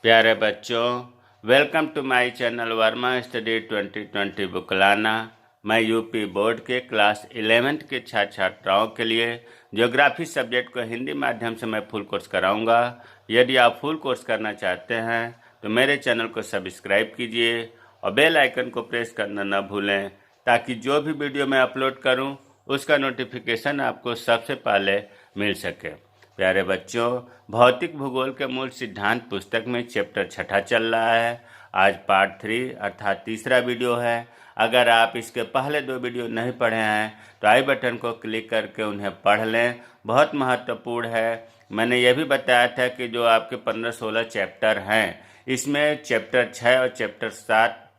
प्यारे बच्चों, welcome to my channel Verma study 2020 बुकलाना। मैं यूपी बोर्ड के क्लास 11th के छात्र छात्राओं के लिए ज्योग्राफी सब्जेक्ट को हिंदी माध्यम से मैं फुल कोर्स कराऊंगा। यदि आप फुल कोर्स करना चाहते हैं तो मेरे चैनल को सब्सक्राइब कीजिए और बेल आइकन को प्रेस करना न भूलें, ताकि जो भी वीडियो मैं अपलोड करूं उसका नोटिफिकेशन आपको सबसे पहले मिल सके। प्यारे बच्चों, भौतिक भूगोल के मूल सिद्धांत पुस्तक में चैप्टर 6 चल रहा है। आज पार्ट 3 अर्थात तीसरा वीडियो है। अगर आप इसके पहले 2 वीडियो नहीं पढ़े हैं तो आई बटन को क्लिक करके उन्हें पढ़ लें, बहुत महत्वपूर्ण है। मैंने यह भी बताया था कि जो आपके 15-16 चैप्टर हैं, इसमें चैप्टर 6 और चैप्टर 7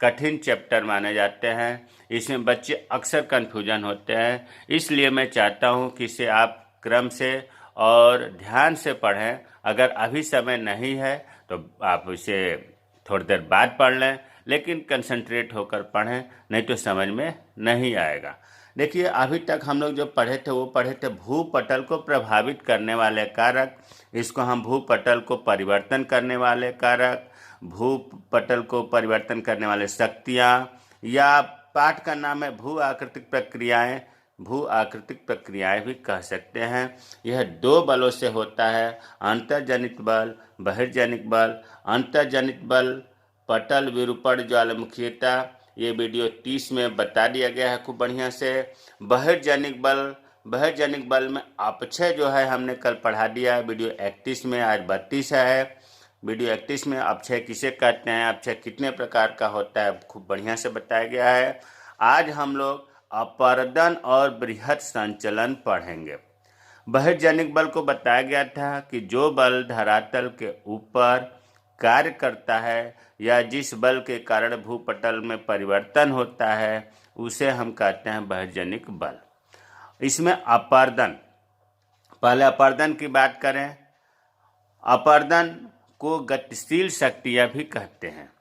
कठिन चैप्टर माने जाते हैं। इसमें बच्चे अक्सर कन्फ्यूजन होते हैं, इसलिए मैं चाहता हूं कि इसे आप क्रम से और ध्यान से पढ़ें। अगर अभी समय नहीं है तो आप इसे थोड़ी देर बाद पढ़ लें, लेकिन कंसंट्रेट होकर पढ़ें, नहीं तो समझ में नहीं आएगा। देखिए, अभी तक हम लोग जो पढ़े थे वो पढ़े थे भूपटल को प्रभावित करने वाले कारक। इसको हम भूपटल को परिवर्तन करने वाले कारक, भूपटल को परिवर्तन करने वाले शक्तियाँ, या पाठ का नाम है भू आकृतिक प्रक्रियाएं। भू आकृतिक प्रक्रियाएं भी कह सकते हैं। यह 2 बलों से होता है, अंतर्जनित बल, बहिर्जनित बल। अंतर्जनित बल पटल विरूपण ज्वालामुखीयता, ये वीडियो 30 में बता दिया गया है खूब बढ़िया से। बहिर्जनिक बल में अपक्षय जो है हमने कल पढ़ा दिया है वीडियो 31 में, आज 32 है। वीडियो 31 में अपक्षय किसे कहते हैं, अपक्षय कितने प्रकार का होता है, खूब बढ़िया से बताया गया है। आज हम लोग अपर्दन और बृहत संचलन पढ़ेंगे। बहिर्जनिक बल को बताया गया था कि जो बल धरातल के ऊपर कार्य करता है या जिस बल के कारण भूपटल में परिवर्तन होता है उसे हम कहते हैं बहिर्जनिक बल। इसमें अपर्दन, पहले अपर्दन की बात करें। अपर्दन को गतिशील शक्तियाँ भी कहते हैं।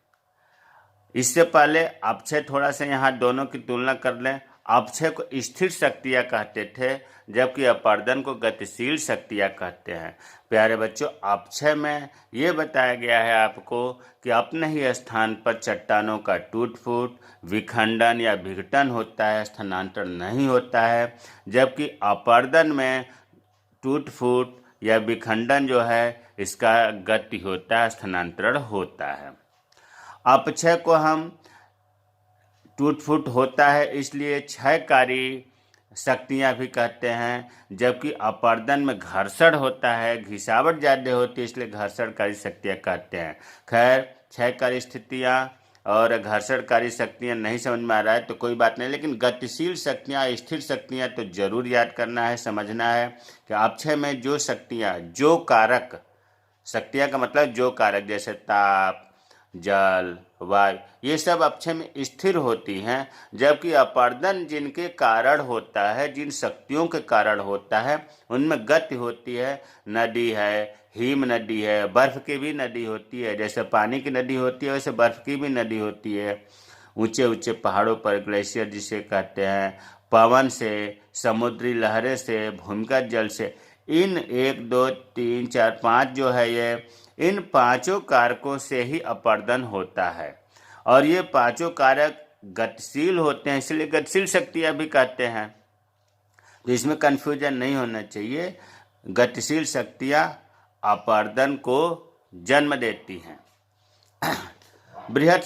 इससे पहले अपक्षय, थोड़ा सा यहाँ दोनों की तुलना कर लें। अपक्षय को स्थिर शक्तियाँ कहते थे, जबकि अपर्दन को गतिशील शक्तियाँ कहते हैं। प्यारे बच्चों, अपक्षय में ये बताया गया है आपको कि अपने ही स्थान पर चट्टानों का टूट फूट, विखंडन या विघटन होता है, स्थानांतरण नहीं होता है। जबकि अपर्दन में टूट फूट या विखंडन जो है इसका गति होता है, स्थानांतरण होता है। अपक्षय को हम टूट फूट होता है इसलिए क्षयकारी शक्तियाँ भी कहते हैं, जबकि अपर्दन में घर्षण होता है, घिसावट ज़्यादा होती है, इसलिए घर्षणकारी शक्तियाँ कहते हैं। खैर, क्षयकारी स्थितियाँ और घर्षणकारी शक्तियाँ नहीं समझ में आ रहा है तो कोई बात नहीं, लेकिन गतिशील शक्तियाँ, स्थिर शक्तियाँ तो जरूर याद करना है, समझना है कि अपक्षय में जो शक्तियाँ, जो कारक, शक्तियाँ का मतलब जो कारक, जैसे ताप, जल, वायु, ये सब अपक्षय में स्थिर होती हैं। जबकि अपर्दन जिनके कारण होता है, जिन शक्तियों के कारण होता है, उनमें गति होती है। नदी है, हिम नदी है, बर्फ की भी नदी होती है, जैसे पानी की नदी होती है वैसे बर्फ की भी नदी होती है। ऊंचे ऊंचे पहाड़ों पर ग्लेशियर जिसे कहते हैं, पवन से, समुद्री लहरें से, भूमिगत जल से, इन 1, 2, 3, 4, 5 जो है ये, इन 5 कारकों से ही अपर्दन होता है। और ये 5 कारक गतिशील होते हैं, इसलिए गतिशील शक्तियाँ भी कहते हैं। तो इसमें कन्फ्यूजन नहीं होना चाहिए। गतिशील शक्तियाँ अपर्दन को जन्म देती हैं। बृहत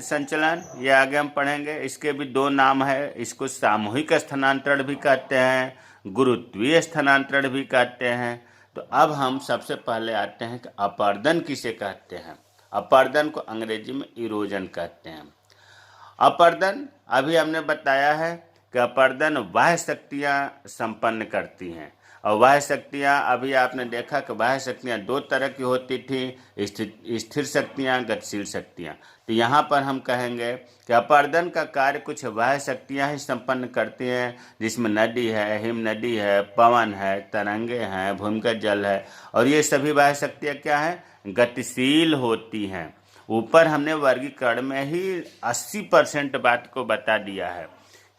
संचलन ये आगे हम पढ़ेंगे। इसके भी 2 नाम है। इसको सामूहिक स्थानांतरण भी कहते हैं, गुरुत्वीय स्थानांतरण भी कहते हैं। तो अब हम सबसे पहले आते हैं कि अपर्दन किसे कहते हैं। अपर्दन को अंग्रेजी में इरोजन कहते हैं। अपर्दन, अभी हमने बताया है कि अपर्दन बाह्य शक्तियाँ संपन्न करती हैं। और बाह्य शक्तियाँ, अभी आपने देखा कि बाह्य शक्तियाँ 2 तरह की होती थी, स्थिर शक्तियाँ, गतिशील शक्तियाँ। तो यहाँ पर हम कहेंगे कि अपर्दन का कार्य कुछ बाह्य शक्तियाँ ही संपन्न करती हैं, जिसमें नदी है, हिम नदी है, पवन है, तरंगे हैं, भूमिगत जल है। और ये सभी बाह्य शक्तियाँ क्या हैं, गतिशील होती हैं। ऊपर हमने वर्गीकरण में ही 80% बात को बता दिया है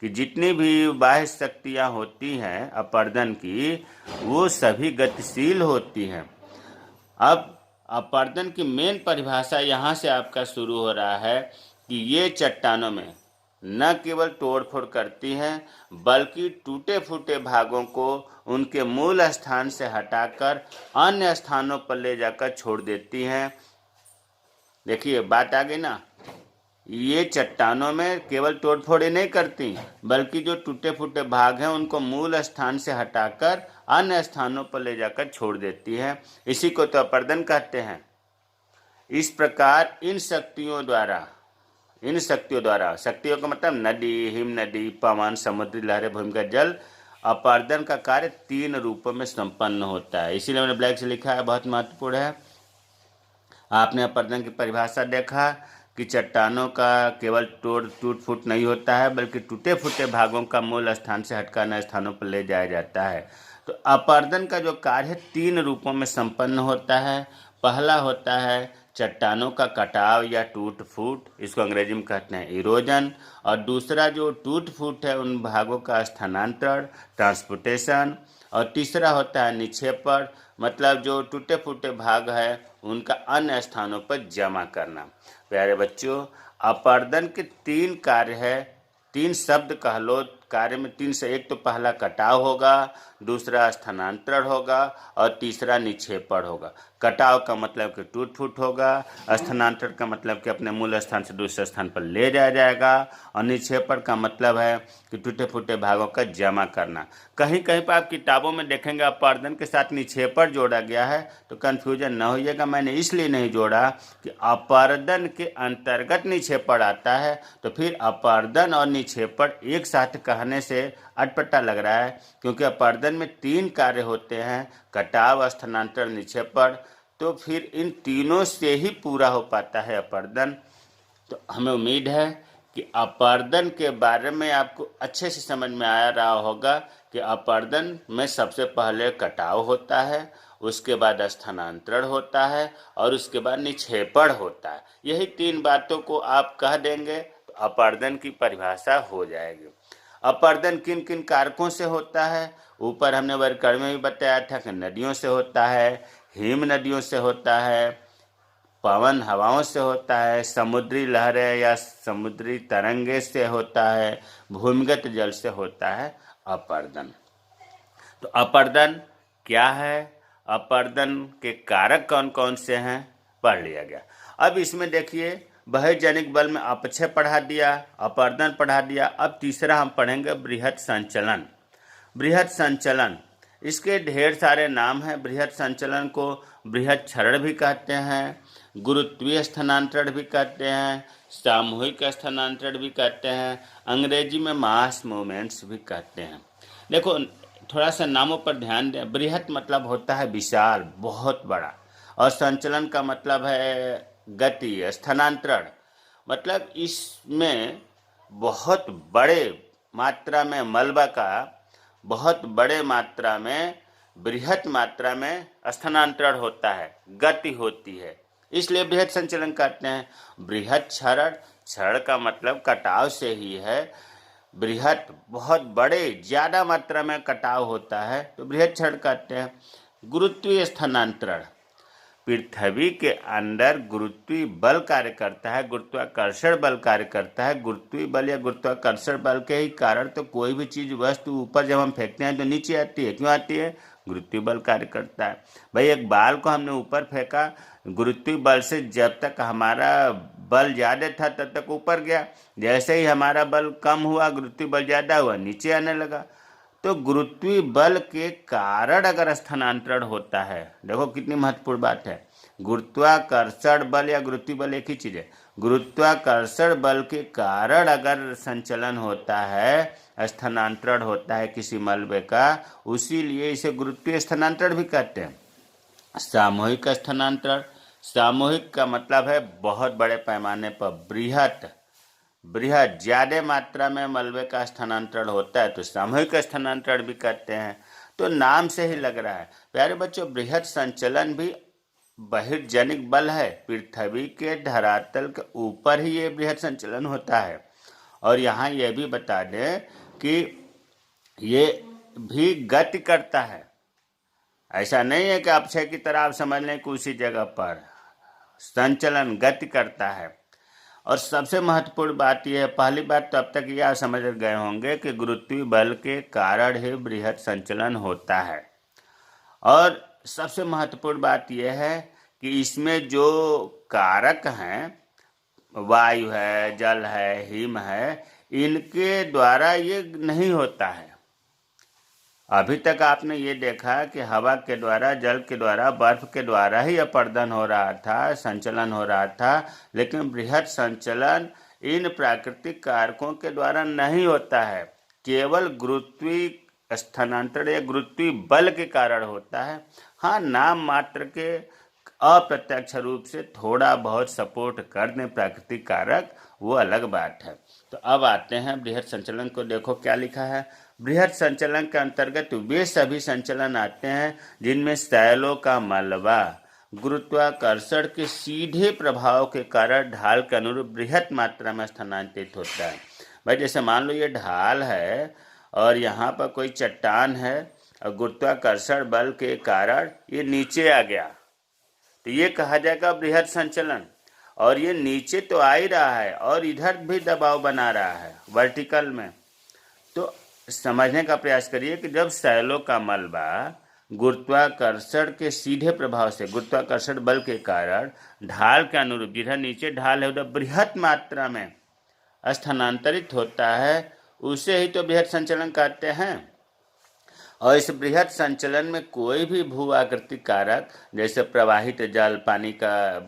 कि जितनी भी बाह्य शक्तियाँ होती हैं अपर्दन की, वो सभी गतिशील होती हैं। अब अपरदन की मेन परिभाषा यहाँ से आपका शुरू हो रहा है कि ये चट्टानों में न केवल तोड़फोड़ करती हैं बल्कि टूटे फूटे भागों को उनके मूल स्थान से हटाकर अन्य स्थानों पर ले जाकर छोड़ देती हैं। देखिए बात आ गई ना, ये चट्टानों में केवल तोड़फोड़ ही नहीं करती बल्कि जो टूटे फूटे भाग हैं उनको मूल स्थान से हटाकर अन्य स्थानों पर ले जाकर छोड़ देती है। इसी को तो अपरदन कहते हैं। इस प्रकार इन शक्तियों द्वारा शक्तियों का मतलब नदी, हिम नदी, पवन, समुद्री लहरें, भूमिगत जल, अपरदन का कार्य 3 रूपों में संपन्न होता है। इसीलिए मैंने ब्लैक से लिखा है, बहुत महत्वपूर्ण है। आपने अपरदन की परिभाषा देखा कि चट्टानों का केवल टूट फूट नहीं होता है बल्कि टूटे फूटे भागों का मूल स्थान से हटकर नए स्थानों पर ले जाया जाता है। तो अपरदन का जो कार्य है 3 रूपों में संपन्न होता है। पहला होता है चट्टानों का कटाव या टूट फूट, इसको अंग्रेजी में कहते हैं इरोजन। और दूसरा जो टूट फूट है उन भागों का स्थानांतरण, ट्रांसपोर्टेशन। और तीसरा होता है निक्षेपण, मतलब जो टूटे फूटे भाग है उनका अन्य स्थानों पर जमा करना। प्यारे बच्चों, अपरदन के 3 कार्य है, 3 शब्द कह लो कार्य में 3 से। एक तो पहला कटाव होगा, दूसरा स्थानांतरण होगा और तीसरा निक्षेपण होगा। कटाव का मतलब कि टूट फूट होगा, स्थानांतरण का मतलब कि अपने मूल स्थान से दूसरे स्थान पर ले जाया जाएगा और निक्षेपण का मतलब है कि टूटे फूटे भागों का जमा करना। कहीं कहीं पर आप किताबों में देखेंगे अपरदन के साथ निक्षेपण जोड़ा गया है, तो कन्फ्यूजन न होइएगा। मैंने इसलिए नहीं जोड़ा कि अपरदन के अंतर्गत निक्षेपण आता है, तो फिर अपरदन और निक्षेपण एक साथ कहने से अटपटा लग रहा है, क्योंकि अपरदन में 3 कार्य होते हैं, कटाव, स्थानांतरण, निक्षेपण। तो फिर इन तीनों से ही पूरा हो पाता है अपरदन। तो हमें उम्मीद है कि अपरदन के बारे में आपको अच्छे से समझ में आ रहा होगा कि अपरदन में सबसे पहले कटाव होता है, उसके बाद स्थानांतरण होता है और उसके बाद निक्षेपण होता है। यही 3 बातों को आप कह देंगे तो अपरदन की परिभाषा हो जाएगी। अपरदन किन किन कारकों से होता है? ऊपर हमने वर्गीकरण में भी बताया था कि नदियों से होता है, हिम नदियों से होता है, पवन हवाओं से होता है, समुद्री लहरें या समुद्री तरंगे से होता है, भूमिगत जल से होता है अपरदन। तो अपरदन क्या है, अपरदन के कारक कौन कौन से हैं, पढ़ लिया गया। अब इसमें देखिए बहिर्जनिक बल में अपक्षय पढ़ा दिया, अपरदन पढ़ा दिया। अब तीसरा हम पढ़ेंगे बृहत संचलन। बृहत संचलन, इसके ढेर सारे नाम हैं। बृहत संचलन को बृहत क्षरण भी कहते हैं, गुरुत्वीय स्थानांतरण भी कहते हैं, सामूहिक स्थानांतरण भी कहते हैं, अंग्रेजी में मास मूवमेंट्स भी कहते हैं। देखो थोड़ा सा नामों पर ध्यान दें। बृहत मतलब होता है विशाल, बहुत बड़ा, और संचलन का मतलब है गति, स्थानांतरण। मतलब इसमें बहुत बड़े मात्रा में मलबा का बहुत बड़े मात्रा में, बृहत मात्रा में स्थानांतरण होता है, गति होती है, इसलिए बृहत संचलन कहते हैं। बृहत क्षरण, क्षरण का मतलब कटाव से ही है। बृहत बहुत बड़े, ज्यादा मात्रा में कटाव होता है तो बृहत क्षरण कहते हैं। गुरुत्वीय स्थानांतरण, पृथ्वी के अंदर गुरुत्वीय बल कार्य करता है, गुरुत्वाकर्षण बल कार्य करता है। गुरुत्वीय बल या गुरुत्वाकर्षण बल के ही कारण तो कोई भी चीज, वस्तु ऊपर जब हम फेंकते हैं तो नीचे आती है। क्यों आती है? गुरुत्वीय बल कार्य करता है। भाई एक बाल को हमने ऊपर फेंका, गुरुत्वीय बल से जब तक हमारा बल ज्यादा था तब तक ऊपर गया, जैसे ही हमारा बल कम हुआ, गुरुत्वीय बल ज्यादा हुआ, नीचे आने लगा। तो गुरुत्वीय बल के कारण अगर स्थानांतरण होता है, देखो कितनी महत्वपूर्ण बात है। गुरुत्वाकर्षण बल या गुरुत्वीय बल एक ही चीज है। गुरुत्वाकर्षण बल के कारण अगर संचलन होता है, स्थानांतरण होता है किसी मलबे का, उसीलिए इसे गुरुत्वीय स्थानांतरण भी कहते हैं। सामूहिक स्थानांतरण, सामूहिक का मतलब है बहुत बड़े पैमाने पर, बृहत, बृहत ज्यादा मात्रा में मलबे का स्थानांतरण होता है तो सामूहिक स्थानांतरण भी कहते हैं। तो नाम से ही लग रहा है प्यारे बच्चों, बृहत संचलन भी बहिर्जनिक बल है। पृथ्वी के धरातल के ऊपर ही ये बृहत संचलन होता है। और यहाँ यह भी बता दें कि ये भी गति करता है। ऐसा नहीं है कि अपक्षय की तरह आप समझ लें कि उसी जगह पर संचलन गति करता है। और सबसे महत्वपूर्ण बात यह है, पहली बात तो अब तक यह समझ गए होंगे कि गुरुत्वीय बल के कारण ही बृहद संचलन होता है। और सबसे महत्वपूर्ण बात यह है कि इसमें जो कारक हैं, वायु है, जल है, हिम है, इनके द्वारा ये नहीं होता है। अभी तक आपने ये देखा कि हवा के द्वारा, जल के द्वारा, बर्फ के द्वारा ही अपर्दन हो रहा था, संचलन हो रहा था, लेकिन बृहद संचलन इन प्राकृतिक कारकों के द्वारा नहीं होता है, केवल गुरुत्वीय स्थानांतरण या गुरुत्वीय बल के कारण होता है। हाँ, नाम मात्र के अप्रत्यक्ष रूप से थोड़ा बहुत सपोर्ट कर दें प्राकृतिक कारक, वो अलग बात है। तो अब आते हैं बृहद संचलन को। देखो क्या लिखा है। बृहद संचलन के अंतर्गत वे सभी संचलन आते हैं जिनमें सैलों का मलबा गुरुत्वाकर्षण के सीधे प्रभाव के कारण ढाल के अनुरूप बृहद मात्रा में स्थानांतरित होता है। भाई जैसे मान लो ये ढाल है और यहाँ पर कोई चट्टान है और गुरुत्वाकर्षण बल के कारण ये नीचे आ गया, तो ये कहा जाएगा बृहद संचलन। और ये नीचे तो आ ही रहा है और इधर भी दबाव बना रहा है वर्टिकल में। तो समझने का प्रयास करिए कि जब सैलों का मलबा गुरुत्वाकर्षण के सीधे प्रभाव से, गुरुत्वाकर्षण बल के कारण ढाल के अनुरूप, जिधर नीचे ढाल है उधर बृहद मात्रा में स्थानांतरित होता है, उसे ही तो बृहद संचलन कहते हैं। और इस बृहद संचलन में कोई भी भू आकृति कारक जैसे प्रवाहित जल, पानी का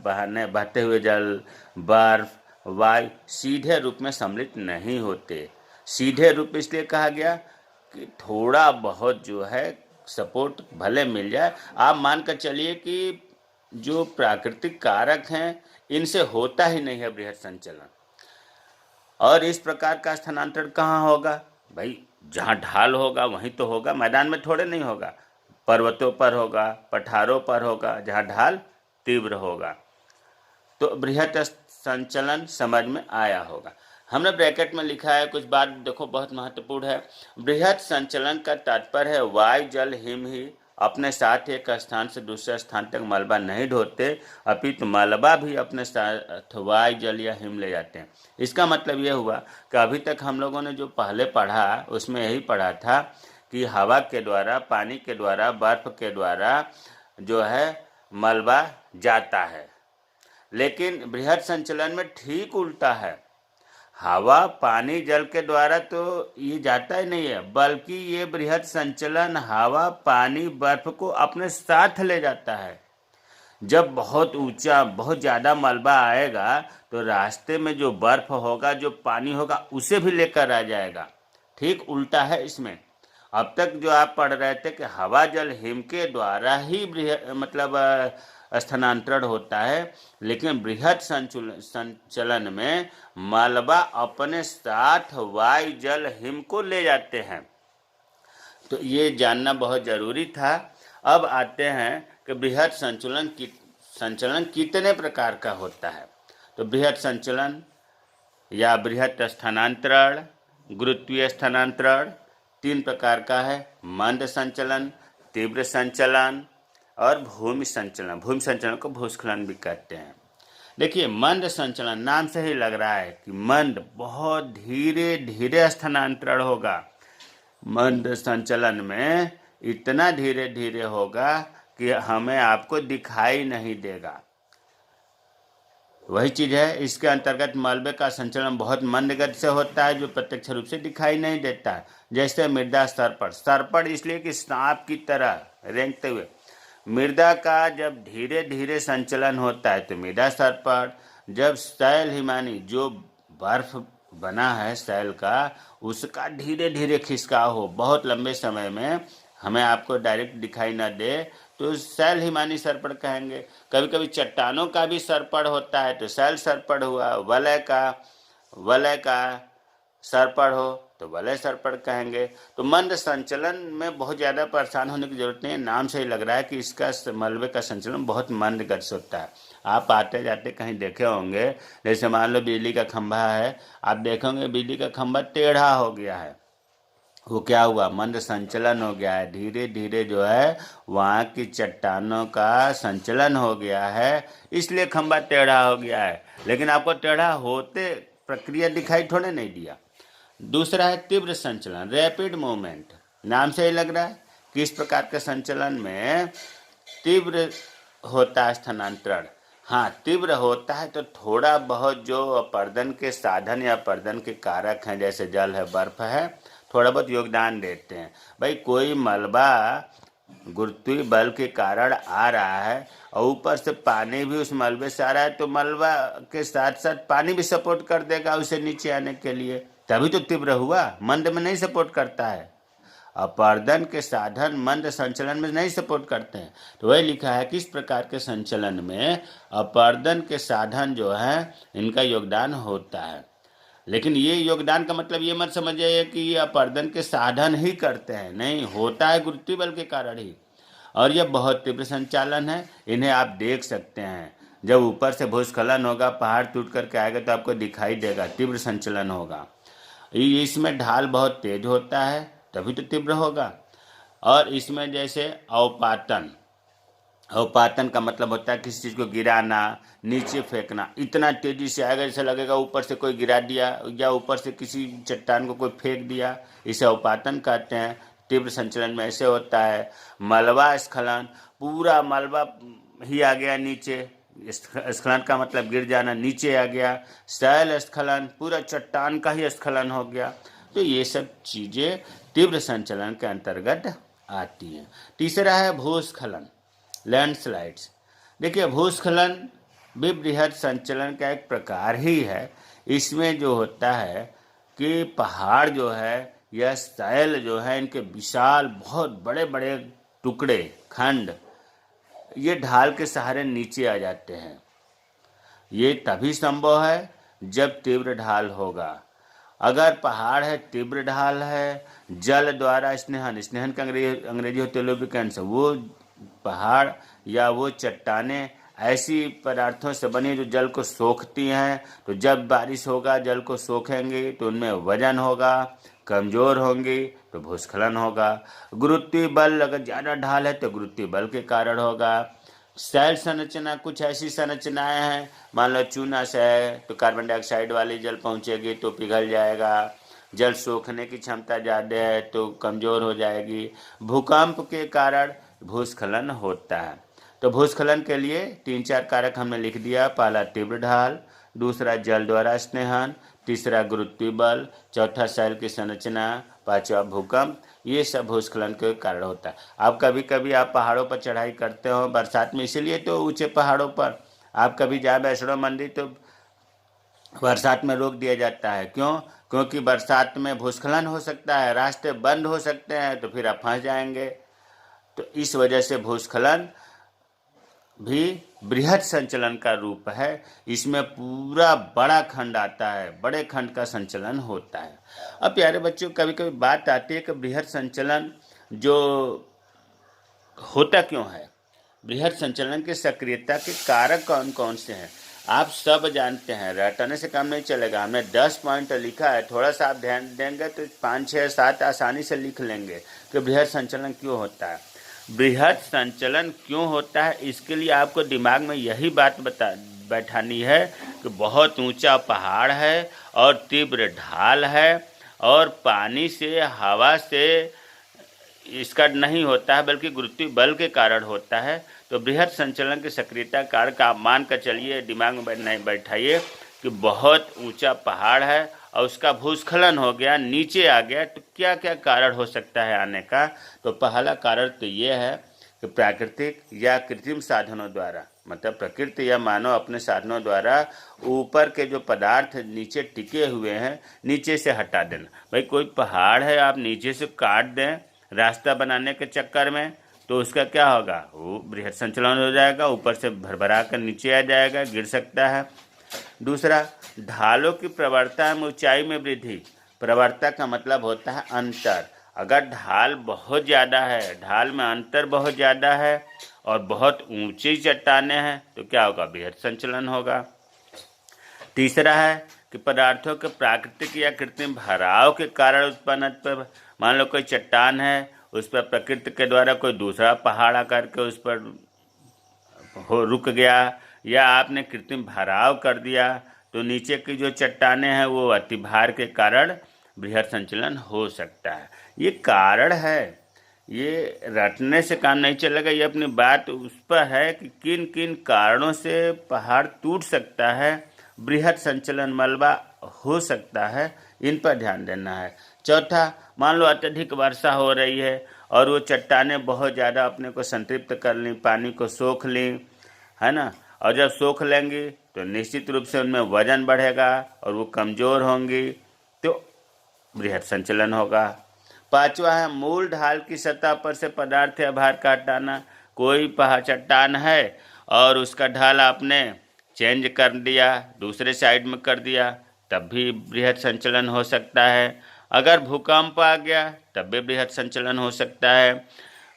बहते हुए जल, बर्फ, वायु सीधे रूप में सम्मिलित नहीं होते। सीधे रूप इसलिए कहा गया कि थोड़ा बहुत जो है सपोर्ट भले मिल जाए। आप मान कर चलिए कि जो प्राकृतिक कारक हैं इनसे होता ही नहीं है बृहद संचलन। और इस प्रकार का स्थानांतरण कहाँ होगा? भाई जहाँ ढाल होगा वहीं तो होगा, मैदान में थोड़े नहीं होगा। पर्वतों पर होगा, पठारों पर होगा, जहाँ ढाल तीव्र होगा। तो बृहद संचलन समझ में आया होगा। हमने ब्रैकेट में लिखा है कुछ बात, देखो बहुत महत्वपूर्ण है। बृहद संचलन का तात्पर्य है वायु, जल, हिम ही अपने साथ एक स्थान से दूसरे स्थान तक मलबा नहीं ढोते, अपितु मलबा भी अपने साथ वायु, जल या हिम ले जाते हैं। इसका मतलब यह हुआ कि अभी तक हम लोगों ने जो पहले पढ़ा उसमें यही पढ़ा था कि हवा के द्वारा, पानी के द्वारा, बर्फ के द्वारा जो है मलबा जाता है। लेकिन बृहद संचलन में ठीक उल्टा है। हवा, पानी, जल के द्वारा तो ये जाता ही नहीं है, बल्कि ये बृहद संचलन हवा, पानी, बर्फ को अपने साथ ले जाता है। जब बहुत ऊंचा, बहुत ज़्यादा मलबा आएगा तो रास्ते में जो बर्फ होगा, जो पानी होगा, उसे भी लेकर आ जाएगा। ठीक उल्टा है इसमें। अब तक जो आप पढ़ रहे थे कि हवा, जल, हिम के द्वारा ही स्थानांतरण होता है, लेकिन बृहद संचलन में मलबा अपने साथ वायु, जल, हिम को ले जाते हैं। तो ये जानना बहुत जरूरी था। अब आते हैं कि बृहद संचलन कितने प्रकार का होता है। तो बृहद संचलन या बृहद स्थानांतरण, गुरुत्वीय स्थानांतरण 3 प्रकार का है। मंद संचलन, तीव्र संचलन और भूमि संचलन। भूमि संचलन को भूस्खलन भी कहते हैं। देखिए, मंद संचलन, नाम से ही लग रहा है कि मंद, बहुत धीरे धीरे स्थानांतरण होगा। मंद संचलन में इतना धीरे धीरे होगा कि हमें आपको दिखाई नहीं देगा। वही चीज़ है, इसके अंतर्गत मलबे का संचलन बहुत मंद गति से होता है, जो प्रत्यक्ष रूप से दिखाई नहीं देता है। जैसे मृदा सरपट, सरपट इसलिए कि सांप की तरह रेंगते हुए। मृदा का जब धीरे धीरे संचलन होता है तो मृदा सरपट। जब सैल हिमानी, जो बर्फ बना है सैल का, उसका धीरे धीरे खिसकाव हो, बहुत लंबे समय में हमें आपको डायरेक्ट दिखाई ना दे, तो सैल हिमानी सरपट कहेंगे। कभी कभी चट्टानों का भी सरपट होता है तो सैल सरपट हुआ। वलय का सरपट हो तो वलय सरपट कहेंगे। तो मंद संचलन में बहुत ज़्यादा परेशान होने की जरूरत नहीं है। नाम से ही लग रहा है कि इसका मलबे का संचलन बहुत मंद गति से होता है। आप आते जाते कहीं देखे होंगे, जैसे मान लो बिजली का खंभा है, आप देखेंगे बिजली का खंभा टेढ़ा हो गया है, वो क्या हुआ, मंद संचलन हो गया है। धीरे धीरे जो है वहाँ की चट्टानों का संचलन हो गया है, इसलिए खंबा टेढ़ा हो गया है। लेकिन आपको टेढ़ा होते प्रक्रिया दिखाई थोड़े नहीं दिया। दूसरा है तीव्र संचलन, रैपिड मूवमेंट। नाम से ही लग रहा है कि इस प्रकार के संचलन में तीव्र होता है स्थानांतरण। हाँ, तीव्र होता है तो थोड़ा बहुत जो अपर्दन के साधन या अपर्दन के कारक हैं, जैसे जल है, बर्फ है, थोड़ा बहुत योगदान देते हैं। भाई कोई मलबा गुरुत्वीय बल के कारण आ रहा है और ऊपर से पानी भी उस मलबे से आ रहा है, तो मलबा के साथ साथ पानी भी सपोर्ट कर देगा उसे नीचे आने के लिए, तभी तो तीव्र हुआ। मंद में नहीं सपोर्ट करता है। अपर्दन के साधन मंद संचलन में नहीं सपोर्ट करते हैं। तो वही लिखा है कि इस प्रकार के संचलन में अपर्दन के साधन जो है इनका योगदान होता है। लेकिन ये योगदान का मतलब ये मत समझिए कि ये अपर्दन के साधन ही करते हैं, नहीं, होता है गुरुत्वीय बल के कारण ही। और यह बहुत तीव्र संचालन है, इन्हें आप देख सकते हैं। जब ऊपर से भूस्खलन होगा, पहाड़ टूट करके आएगा तो आपको दिखाई देगा, तीव्र संचलन होगा। इसमें ढाल बहुत तेज होता है तभी तो तीव्र होगा। और इसमें जैसे अवपातन, अवपातन का मतलब होता है किसी चीज़ को गिराना, नीचे फेंकना, इतना तेजी से आएगा जैसे लगेगा ऊपर से कोई गिरा दिया या ऊपर से किसी चट्टान को कोई फेंक दिया, इसे अवपातन कहते हैं। तीव्र संचलन में ऐसे होता है। मलबा स्खलन, पूरा मलबा ही आ गया नीचे, स्खलन का मतलब गिर जाना, नीचे आ गया। शैल स्खलन, पूरा चट्टान का ही स्खलन हो गया। तो ये सब चीज़ें तीव्र संचलन के अंतर्गत आती हैं। तीसरा है भूस्खलन, लैंडस्लाइड्स। देखिए, भूस्खलन भी बृहद संचलन का एक प्रकार ही है। इसमें जो होता है कि पहाड़ जो है या शैल जो है, इनके विशाल बहुत बड़े बड़े टुकड़े, खंड, ये ढाल के सहारे नीचे आ जाते हैं। ये तभी संभव है जब तीव्र ढाल होगा। अगर पहाड़ है, तीव्र ढाल है, जल द्वारा स्नेहन, स्नेहन का अंग्रेजी होती है लुब्रिकेंट्स, वो पहाड़ या वो चट्टानें ऐसी पदार्थों से बनी जो जल को सोखती हैं, तो जब बारिश होगा जल को सोखेंगी तो उनमें वजन होगा, कमज़ोर होंगी तो भूस्खलन होगा। गुरुत्वीय बल, अगर ज़्यादा ढाल है तो गुरुत्वीय बल के कारण होगा। शैल संरचना, कुछ ऐसी संरचनाएं हैं, मान लो चूना से है तो कार्बन डाइऑक्साइड वाली जल पहुंचेगी तो पिघल जाएगा। जल सोखने की क्षमता ज़्यादा है तो कमज़ोर हो जाएगी। भूकंप के कारण भूस्खलन होता है। तो भूस्खलन के लिए 3-4 कारक हमने लिख दिया। पहला तीव्र ढाल, दूसरा जल द्वारा स्नेहन, तीसरा गुरुत्वीय बल, चौथा शैल की संरचना, पांचवा भूकंप। ये सब भूस्खलन के कारण होता है। आप कभी कभी आप पहाड़ों पर चढ़ाई करते हो बरसात में, इसीलिए तो ऊंचे पहाड़ों पर आप कभी जाए वैष्णो मंदिर तो बरसात में रोक दिया जाता है। क्यों? क्योंकि बरसात में भूस्खलन हो सकता है, रास्ते बंद हो सकते हैं, तो फिर आप फंस जाएंगे। तो इस वजह से भूस्खलन भी बृहद संचलन का रूप है। इसमें पूरा बड़ा खंड आता है, बड़े खंड का संचलन होता है। अब प्यारे बच्चों, कभी कभी बात आती है कि बृहद संचलन जो होता क्यों है, बृहद संचलन की सक्रियता के कारक कौन कौन से हैं। आप सब जानते हैं, रटने से काम नहीं चलेगा। हमने 10 पॉइंट लिखा है, थोड़ा सा आप ध्यान देंगे तो 5, 6, 7 आसानी से लिख लेंगे कि बृहद संचलन क्यों होता है। बृहद संचलन क्यों होता है, इसके लिए आपको दिमाग में यही बात बैठानी है कि बहुत ऊंचा पहाड़ है और तीव्र ढाल है और पानी से, हवा से इसका नहीं होता है, बल्कि गुरुत्वीय बल के कारण होता है। तो बृहद संचलन की सक्रियता कारक आप मान कर चलिए, दिमाग में बैठाइए कि बहुत ऊंचा पहाड़ है और उसका भूस्खलन हो गया, नीचे आ गया, तो क्या क्या कारण हो सकता है आने का। तो पहला कारण तो ये है कि प्राकृतिक या कृत्रिम साधनों द्वारा, मतलब प्रकृति या मानव अपने साधनों द्वारा ऊपर के जो पदार्थ नीचे टिके हुए हैं, नीचे से हटा देना। भाई कोई पहाड़ है, आप नीचे से काट दें रास्ता बनाने के चक्कर में, तो उसका क्या होगा, वो बृहद संचलन हो जाएगा, ऊपर से भरभरा कर नीचे आ जाएगा, गिर सकता है। दूसरा, ढालों की प्रवणता में ऊंचाई में वृद्धि। प्रवणता का मतलब होता है अंतर। अगर ढाल बहुत ज़्यादा है, ढाल में अंतर बहुत ज़्यादा है और बहुत ऊंची चट्टानें हैं, तो क्या होगा, बृहद संचलन होगा। तीसरा है कि पदार्थों के प्राकृतिक या कृत्रिम भराव के कारण उत्पन्न मान लो कोई चट्टान है, उस पर प्रकृति के द्वारा कोई दूसरा पहाड़ आकर के उस पर रुक गया, या आपने कृत्रिम भराव कर दिया, तो नीचे की जो चट्टानें हैं वो अतिभार के कारण बृहद संचलन हो सकता है। ये कारण है, ये रटने से काम नहीं चलेगा। ये अपनी बात उस पर है कि किन किन कारणों से पहाड़ टूट सकता है, बृहद संचलन मलबा हो सकता है, इन पर ध्यान देना है। चौथा, मान लो अत्यधिक वर्षा हो रही है और वो चट्टानें बहुत ज़्यादा अपने को संतृप्त कर ली, पानी को सोख ली, है ना, और जब सोख लेंगी तो निश्चित रूप से उनमें वजन बढ़ेगा और वो कमज़ोर होंगी, तो बृहद संचलन होगा। पांचवा है मूल ढाल की सतह पर से पदार्थ या भार का हटाना। कोई पहाड़ चट्टान है और उसका ढाल आपने चेंज कर दिया, दूसरे साइड में कर दिया, तब भी बृहद संचलन हो सकता है। अगर भूकंप आ गया तब भी बृहद संचलन हो सकता है।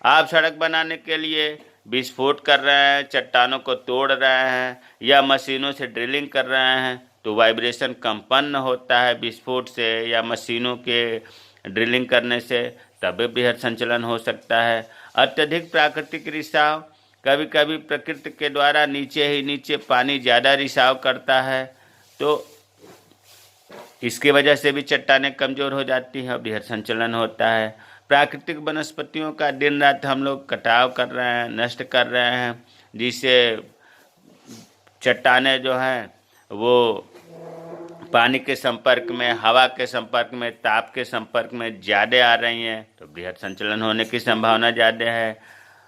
आप सड़क बनाने के लिए विस्फोट कर रहे हैं, चट्टानों को तोड़ रहे हैं या मशीनों से ड्रिलिंग कर रहे हैं, तो वाइब्रेशन कंपन होता है विस्फोट से या मशीनों के ड्रिलिंग करने से, तब भी बृहद संचलन हो सकता है। अत्यधिक प्राकृतिक रिसाव, कभी कभी प्रकृति के द्वारा नीचे ही नीचे पानी ज़्यादा रिसाव करता है, तो इसकी वजह से भी चट्टानें कमज़ोर हो जाती हैं और बृहद संचलन होता है। प्राकृतिक वनस्पतियों का दिन रात हम लोग कटाव कर रहे हैं, नष्ट कर रहे हैं, जिससे चट्टानें जो हैं वो पानी के संपर्क में, हवा के संपर्क में, ताप के संपर्क में ज़्यादा आ रही हैं, तो बृहद संचलन होने की संभावना ज़्यादा है।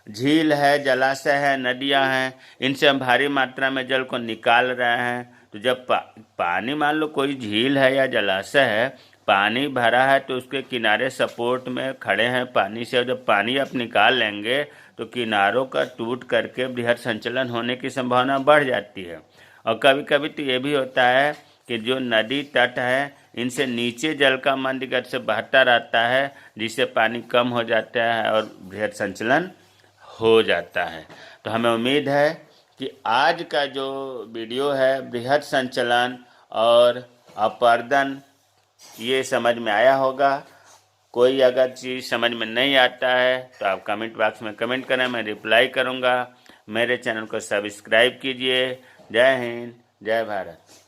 झील है, जलाशय है, नदियां हैं, इनसे हम भारी मात्रा में जल को निकाल रहे हैं, तो जब पानी, मान लो कोई झील है या जलाशय है, पानी भरा है तो उसके किनारे सपोर्ट में खड़े हैं पानी से, और जब पानी आप निकाल लेंगे तो किनारों का टूट करके बृहद संचलन होने की संभावना बढ़ जाती है। और कभी कभी तो ये भी होता है कि जो नदी तट है इनसे नीचे जल का मंदगति से बहता रहता है, जिससे पानी कम हो जाता है और बृहद संचलन हो जाता है। तो हमें उम्मीद है कि आज का जो वीडियो है बृहद संचलन और अपर्दन, ये समझ में आया होगा। कोई अगर चीज़ समझ में नहीं आता है तो आप कमेंट बॉक्स में कमेंट करें, मैं रिप्लाई करूँगा। मेरे चैनल को सब्सक्राइब कीजिए। जय हिंद, जय भारत।